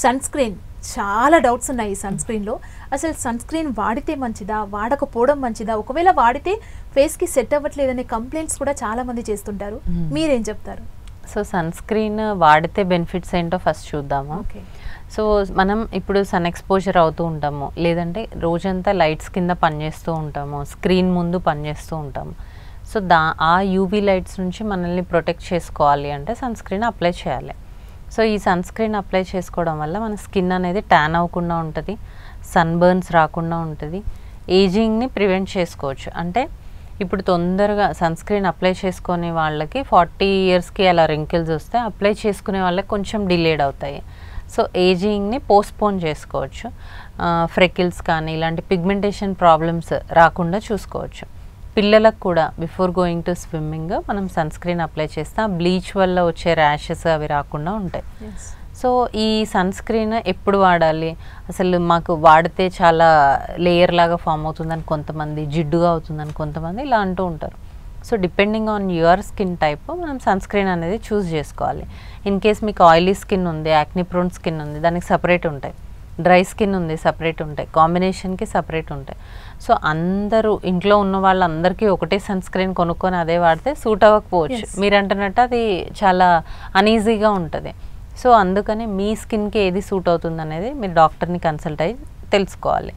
Sun screen చాలా doubts ఉన్నాయి ఈ సన్ స్క్రీన్లో. అసలు సన్ స్క్రీన్ వాడితే మంచిదా, వాడకపోవడం మంచిదా, ఒకవేళ వాడితే ఫేస్కి సెట్ అవ్వట్లేదనే కంప్లైంట్స్ కూడా చాలామంది చేస్తుంటారు. మీరేం చెప్తారు? సో సన్ స్క్రీన్ వాడితే బెనిఫిట్స్ ఏంటో ఫస్ట్ చూద్దాము. ఓకే. సో మనం ఇప్పుడు సన్ ఎక్స్పోజర్ అవుతూ ఉంటాము, లేదంటే రోజంతా లైట్స్ కింద పనిచేస్తూ ఉంటాము, స్క్రీన్ ముందు పనిచేస్తూ ఉంటాము. సో ఆ యూవీ లైట్స్ నుంచి మనల్ని ప్రొటెక్ట్ చేసుకోవాలి అంటే సన్ స్క్రీన్ అప్లై చేయాలి. సో ఈ సన్ స్క్రీన్ అప్లై చేసుకోవడం వల్ల మన స్కిన్ అనేది ట్యాన్ అవ్వకుండా ఉంటుంది, సన్ బర్న్స్ రాకుండా ఉంటుంది, ఏజింగ్ని ప్రివెంట్ చేసుకోవచ్చు. అంటే ఇప్పుడు తొందరగా సన్ స్క్రీన్ అప్లై చేసుకునే వాళ్ళకి 40 ఇయర్స్కి అలా రింకిల్స్ వస్తే, అప్లై చేసుకునే వాళ్ళకి కొంచెం డిలేడ్ అవుతాయి. సో ఏజింగ్ని పోస్ట్పోన్ చేసుకోవచ్చు, ఫ్రెకిల్స్ కానీ ఇలాంటి పిగ్మెంటేషన్ ప్రాబ్లమ్స్ రాకుండా చూసుకోవచ్చు. పిల్లలకు కూడా బిఫోర్ గోయింగ్ టు స్విమ్మింగ్ మనం సన్ స్క్రీన్ అప్లై చేస్తే బ్లీచ్ వల్ల వచ్చే ర్యాషెస్ అవి రాకుండా ఉంటాయి. సో ఈ సన్ స్క్రీన్ ఎప్పుడు వాడాలి, అసలు మాకు వాడితే చాలా లేయర్ లాగా ఫామ్ అవుతుందని కొంతమంది, జిడ్డుగా అవుతుందని కొంతమంది ఇలా అంటూ ఉంటారు. So depending on your skin type మనం సన్ స్క్రీన్ అనేది చూస్ చేసుకోవాలి. ఇన్ కేస్ మీకు ఆయిలీ స్కిన్ ఉంది, యాక్ని ప్రోన్ స్కిన్ ఉంది, దానికి సపరేట్ ఉంటాయి. డ్రై స్కిన్ ఉంది, సపరేట్ ఉంటాయి. కాంబినేషన్కి సపరేట్ ఉంటాయి. సో అందరూ ఇంట్లో ఉన్న వాళ్ళందరికీ ఒకటే సన్ స్క్రీన్ కొనుక్కొని అదే వాడితే సూట్ అవ్వకపోవచ్చు. మీరు అంటున్నట్టు అది చాలా అన్ఈజీగా ఉంటుంది. సో అందుకని మీ స్కిన్కి ఏది సూట్ అవుతుంది అనేది మీరు డాక్టర్ని కన్సల్ట్ అయ్యి తెలుసుకోవాలి.